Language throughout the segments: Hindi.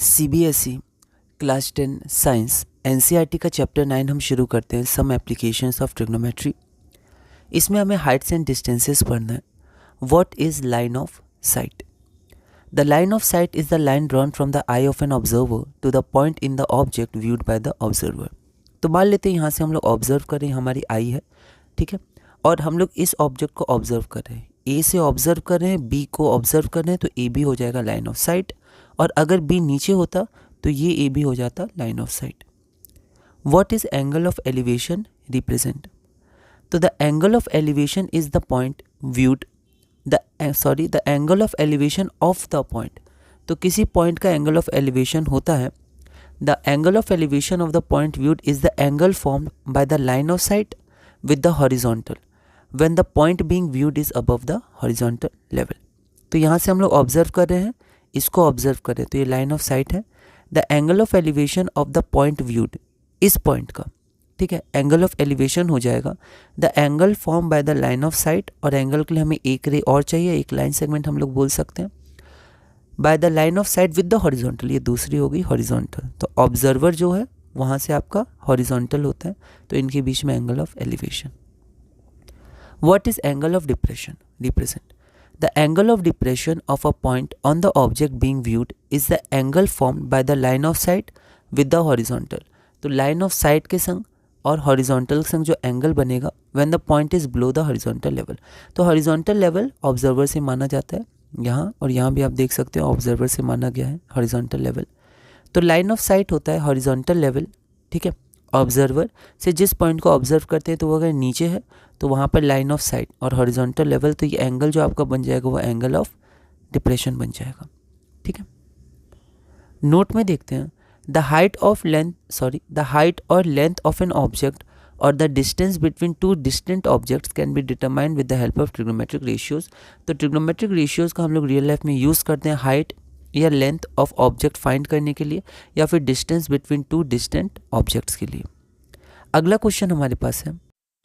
CBSE क्लास 10 साइंस NCERT का चैप्टर 9 हम शुरू करते हैं, सम एप्लीकेशंस ऑफ ट्रिग्नोमेट्री। इसमें हमें हाइट्स एंड डिस्टेंसेस पढ़ना है। What is line of sight? The line of sight is the line drawn from the eye of an observer to the point in the object viewed by the observer. तो मान लेते हैं यहाँ से हम लोग ऑब्जर्व करें, हमारी आई है, ठीक है, और हम लोग इस ऑब्जेक्ट को ऑब्जर्व कर रहे हैं, ए से ऑब्जर्व कर रहे हैं, बी को ऑब्जर्व कर रहे हैं, तो ए बी हो जाएगा लाइन ऑफ साइट। और अगर बी नीचे होता तो ये ए बी हो जाता line of sight. What is angle of elevation represent? तो the angle of elevation is the point viewed the angle of elevation of the point. तो किसी पॉइंट का एंगल ऑफ एलिवेशन होता है, the angle of elevation of the point viewed is the angle formed by the line of sight with the horizontal when the point being viewed is above the horizontal level. तो यहाँ से हम लोग ऑब्जर्व कर रहे हैं, इसको ऑब्जर्व कर रहे हैं, तो ये लाइन ऑफ साइट है। The angle of elevation of the point viewed, इस पॉइंट का, ठीक है, एंगल ऑफ एलिवेशन हो जाएगा the angle form by the line of site. और एंगल के लिए हमें एक रे और चाहिए, एक लाइन सेगमेंट हम लोग बोल सकते हैं, bye the line of sight with the horizontal. ये दूसरी होगी हॉरिजॉन्टल, तो ऑब्जर्वर जो है वहाँ से आपका हॉरिजॉन्टल होता है, तो इनके बीच में angle of elevation. What is angle of depression represent? The angle of depression of a point on the object being viewed is the angle formed by the line of sight with the horizontal. तो line of sight के संग और horizontal के संग जो एंगल बनेगा when the point is below the horizontal level। तो horizontal level ऑब्जर्वर से माना जाता है यहाँ, और यहाँ भी आप देख सकते हो ऑब्जर्वर से माना गया है horizontal level। तो line of sight होता है horizontal level, ठीक है। ऑब्जर्वर से जिस पॉइंट को ऑब्जर्व करते हैं तो वो अगर नीचे है तो वहाँ पर लाइन ऑफ साइट, और हॉरिजॉन्टल लेवल, तो ये एंगल जो आपका बन जाएगा वो एंगल ऑफ डिप्रेशन बन जाएगा, ठीक है। नोट में देखते हैं द हाइट और लेंथ ऑफ एन ऑब्जेक्ट और the distance between two distant objects can be determined with the help of trigonometric ratios. तो ट्रिग्नोमेट्रिक रेशियोज का हम लोग रियल लाइफ में यूज़ करते हैं हाइट या लेंथ ऑफ ऑब्जेक्ट फाइंड करने के लिए, या फिर distance between two distant objects के लिए। अगला क्वेश्चन हमारे पास है,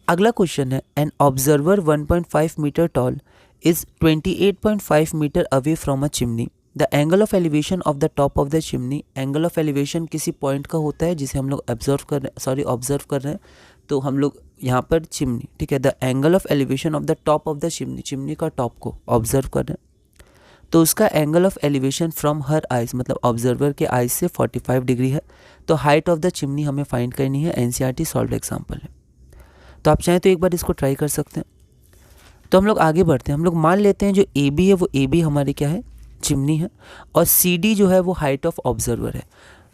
अगला क्वेश्चन है an observer 1.5 metre tall is 28.5 metre away from a chimney. The angle of elevation of the top of the chimney. Angle of elevation किसी पॉइंट का होता है जिसे हम लोग ऑब्जर्व कर रहे हैं, तो हम लोग यहाँ पर चिमनी, ठीक है, the angle of elevation of the top of the chimney, chimney का टॉप को ऑब्जर्व कर रहे हैं, तो उसका angle of elevation from her eyes, मतलब ऑब्जर्वर के आइज से 45 डिग्री है। तो हाइट ऑफ द चिमनी हमें फाइंड करनी है, NCERT सॉल्व एग्जाम्पल है, तो आप चाहें तो एक बार इसको ट्राई कर सकते हैं। तो हम लोग आगे बढ़ते हैं, हम लोग मान लेते हैं जो AB है वो AB हमारी क्या है, चिमनी है, और CD जो है वो हाइट ऑफ ऑब्जर्वर है।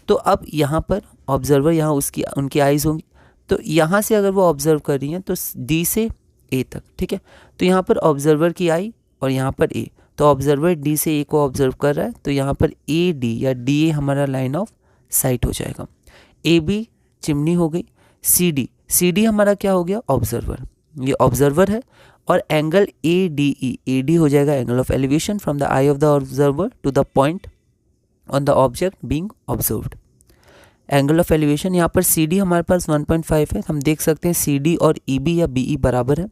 तो अब यहाँ पर ऑब्जर्वर, यहाँ उनकी आइज होंगी, तो यहाँ से अगर वो ऑब्जर्व कर रही हैं तो D से A तक, ठीक है। तो यहाँ पर ऑब्जर्वर की आई और यहाँ पर A, तो ऑब्जर्वर D से A को ऑब्जर्व कर रहा है, तो यहाँ पर AD या DA हमारा लाइन ऑफ साइट हो जाएगा। AB चिमनी हो गई, CD हमारा क्या हो गया, ऑब्जर्वर, ये ऑब्जर्वर है, और एंगल AD हो जाएगा angle of elevation from the eye of the observer to the point on the object being observed. Angle of elevation यहाँ पर CD हमारे पास 1.5 है, हम देख सकते हैं CD और EB या BE बराबर है।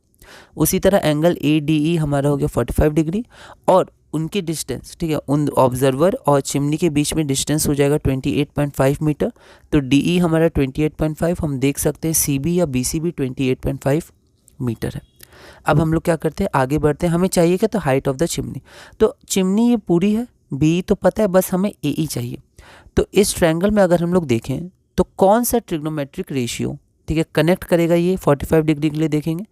उसी तरह एंगल ADE हमारा हो गया 45 डिग्री, और उनकी डिस्टेंस, ठीक है, उन ऑब्जर्वर और चिमनी के बीच में डिस्टेंस हो जाएगा 28.5 मीटर। तो DE हमारा 28.5, हम देख सकते हैं CB या BC भी 28.5 मीटर है। अब हम लोग क्या करते हैं, आगे बढ़ते हैं, हमें चाहिए क्या, तो हाइट ऑफ द चिमनी। तो चिमनी ये पूरी है, BE तो पता है, बस हमें AE चाहिए। तो इस ट्रायंगल में अगर हम लोग देखें तो कौन सा ट्रिग्नोमेट्रिक रेशियो, ठीक है, कनेक्ट करेगा ये 45 डिग्री के लिए देखेंगे,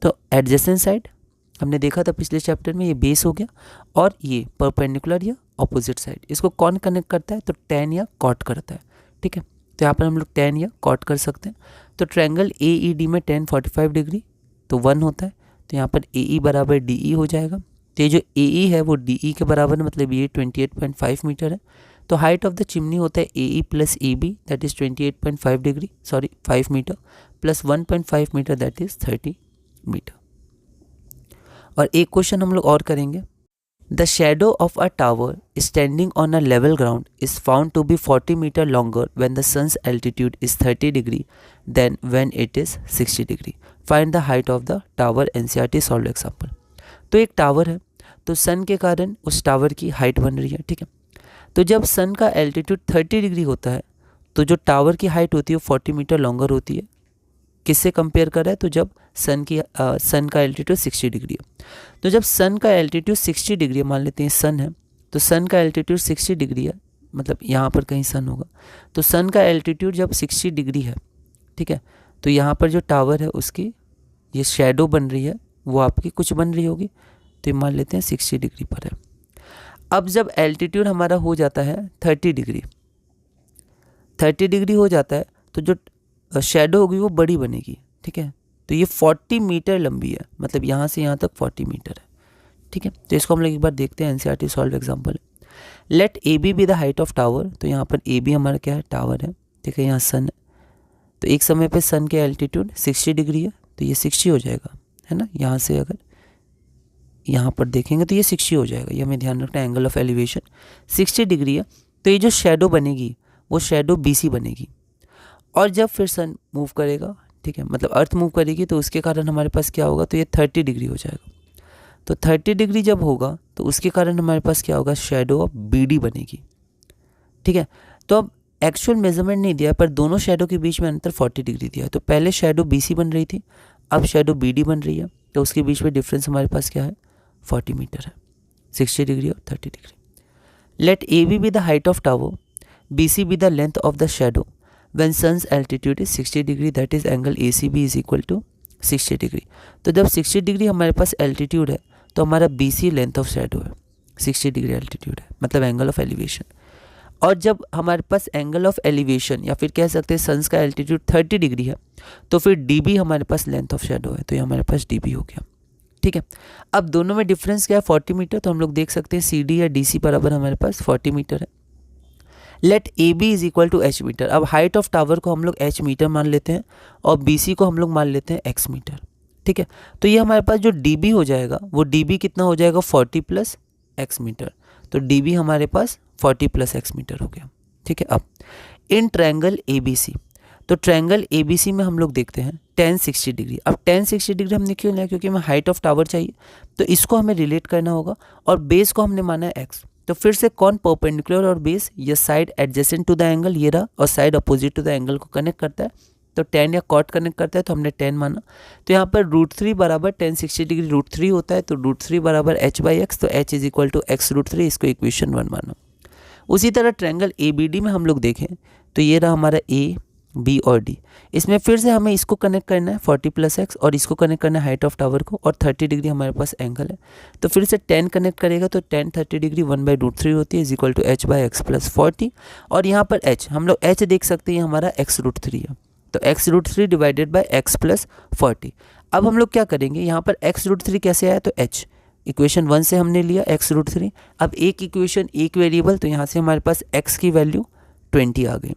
तो एडजेसेंट साइड हमने देखा था पिछले चैप्टर में, ये बेस हो गया, और ये परपेंडिकुलर या ऑपोजिट साइड, इसको कौन कनेक्ट करता है, तो tan या cot करता है, ठीक है। तो यहाँ पर हम लोग tan या cot कर सकते हैं। तो ट्रायंगल AED में tan 45 डिग्री तो 1 होता है, तो यहाँ पर AE बराबर DE हो जाएगा। तो ये जो AE है वो DE के बराबर है, मतलब ये 28.5 मीटर है। तो हाइट ऑफ द चिमनी होता है AE plus AB that is 28.5 degree, 5 metre, plus 1.5 metre that is 30 metre. और एक क्वेश्चन हम लोग और करेंगे, the shadow of a tower standing on a level ground is found to be 40 metre longer when the sun's altitude is 30 degree then when it is 60 degree. Find the height of the tower, NCERT solve example. तो एक टावर है, तो सन के कारण उस टावर की हाइट बन रही है, ठीक है। तो जब सन का एल्टीट्यूड 30 डिग्री होता है तो जो टावर की हाइट होती है वो 40 मीटर लॉन्गर होती है। किससे कंपेयर कर रहा है? तो जब सन का एल्टीट्यूड 60 डिग्री है। तो जब सन का एल्टीट्यूड 60 डिग्री, मान लेते हैं सन है, तो सन का एल्टीट्यूड 60 डिग्री है, मतलब यहाँ पर कहीं सन होगा, तो सन का एल्टीट्यूड जब 60 डिग्री है, ठीक है, तो यहाँ पर जो टावर है उसकी ये शेडो बन रही है, वो आपकी कुछ बन रही होगी, तो ये मान लेते हैं 60 डिग्री पर है। अब जब एल्टीट्यूड हमारा हो जाता है 30 डिग्री, 30 डिग्री हो जाता है तो जो शेडो होगी वो बड़ी बनेगी, ठीक है, तो ये 40 मीटर लंबी है, मतलब यहाँ से यहाँ तक 40 मीटर है, ठीक है। तो इसको हम लोग एक बार देखते हैं, NCERT solve example. Let A B the height of tower, तो यहाँ पर ए बी हमारा क्या है? टावर है, ठीक है, यहाँ सन है, तो एक समय पे सन के एल्टीट्यूड 60 डिग्री है, तो ये 60 हो जाएगा, है ना। यहाँ से अगर यहाँ पर देखेंगे तो ये 60 हो जाएगा, ये हमें ध्यान रखना है, एंगल ऑफ एलिवेशन 60 डिग्री है। तो ये जो शेडो बनेगी वो शेडो BC बनेगी, और जब फिर सन मूव करेगा, ठीक है, मतलब अर्थ मूव करेगी, तो उसके कारण हमारे पास क्या होगा? तो ये 30 डिग्री हो जाएगा। तो 30 डिग्री जब होगा तो उसके कारण हमारे पास क्या होगा? शेडो ऑफ BD बनेगी, ठीक है। तो अब एक्चुअल मेजरमेंट नहीं दिया, पर दोनों शेडो के बीच में अंतर 40 डिग्री दिया है। तो पहले शेडो BC बन रही थी, अब शेडो BD बन रही है, तो उसके बीच में डिफरेंस हमारे पास क्या है? 40 मीटर है, 60 डिग्री और 30 degree. Let AB be the height of tower, BC be the length of the shadow when sun's altitude is 60 degree, that is angle ACB is equal to 60 degree. तो जब 60 डिग्री हमारे पास एल्टीट्यूड है तो हमारा BC लेंथ ऑफ शेडो है, 60 डिग्री एल्टीट्यूड है, मतलब एंगल ऑफ एलिवेशन। और जब हमारे पास एंगल ऑफ एलिवेशन या फिर कह सकते हैं सन्स का एल्टीट्यूड 30 डिग्री है, तो फिर DB हमारे पास लेंथ ऑफ शेडो है, तो ये हमारे पास DB हो गया, ठीक है। अब दोनों में डिफरेंस क्या है? 40 मीटर। तो हम लोग देख सकते हैं CD या DC बराबर हमारे पास 40 मीटर है। Let AB is equal to H metre. अब हाइट ऑफ टावर को हम लोग H मीटर मान लेते हैं और BC को हम लोग मान लेते हैं X मीटर, ठीक है। तो ये हमारे पास जो DB हो जाएगा वो DB कितना हो जाएगा? 40 प्लस X मीटर। तो DB हमारे पास 40 प्लस X मीटर हो गया, ठीक है। अब इन ट्रायंगल ABC, तो ट्रायंगल ABC में हम लोग देखते हैं tan 60 डिग्री। अब tan 60 डिग्री हमने क्यों लिया? क्योंकि हमें हाइट ऑफ टावर चाहिए, तो इसको हमें रिलेट करना होगा, और बेस को हमने माना है X। तो फिर से कौन परपेंडिकुलर और बेस? ये side adjacent to the angle ये रहा, और side opposite to the angle को कनेक्ट करता है, तो tan या cot कनेक्ट करता है, तो हमने tan माना। तो यहाँ पर √3 बराबर tan 60 डिग्री √3 होता है, तो √3 बराबर H/X, तो H is equal to X √3, इसको इक्वेशन 1 माना। उसी तरह ट्रायंगल ABD में हम लोग देखें तो ये रहा हमारा A, B और D। इसमें फिर से हमें इसको कनेक्ट करना है 40 प्लस X, और इसको कनेक्ट करना है हाइट ऑफ टावर को, और 30 डिग्री हमारे पास एंगल है, तो फिर से tan कनेक्ट करेगा, तो tan 30 डिग्री 1/√3 होती है, is equal to H/X plus 40। और यहाँ पर H हम लोग H देख सकते हैं, हमारा X √3 है, तो X √3 divided by X plus 40। अब हम लोग क्या करेंगे? यहाँ पर X √3 कैसे आया? तो H इक्वेशन 1 से हमने लिया X √3। अब एक इक्वेशन एक वेरिएबल, तो यहाँ से हमारे पास X की वैल्यू 20 आ गई।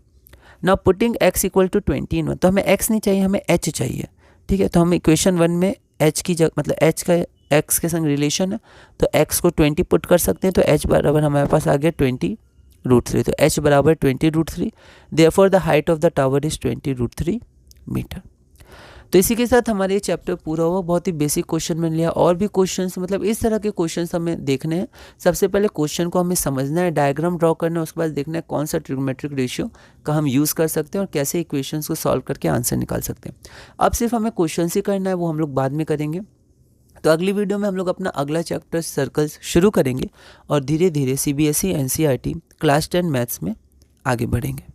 Now putting X equal to 20 in 1, तो हमें X नहीं चाहिए, हमें H चाहिए, ठीक है। तो हम इक्वेशन 1 में H की जगह, मतलब H का X के संग रिलेशन है, तो X को 20 पुट कर सकते हैं, तो H बराबर हमारे पास आ गया 20√3, तो H बराबर 20√3, therefore the height of the tower is 20√3 metre. तो इसी के साथ हमारे ये चैप्टर पूरा हुआ। बहुत ही बेसिक क्वेश्चन मैंने लिया, और भी क्वेश्चंस, मतलब इस तरह के क्वेश्चंस हमें देखने हैं। सबसे पहले क्वेश्चन को हमें समझना है, डायग्राम ड्रॉ करना है, उसके बाद देखना है कौन सा ट्रिग्नोमेट्रिक रेशियो का हम यूज़ कर सकते हैं और कैसे इक्वेशंस को सॉल्व करके आंसर निकाल सकते हैं। अब सिर्फ हमें क्वेश्चन ही करना है, वो हम लोग बाद में करेंगे। तो अगली वीडियो में हम लोग अपना अगला चैप्टर सर्कल्स शुरू करेंगे और धीरे धीरे CBSE NCERT क्लास 10 मैथ्स में आगे बढ़ेंगे।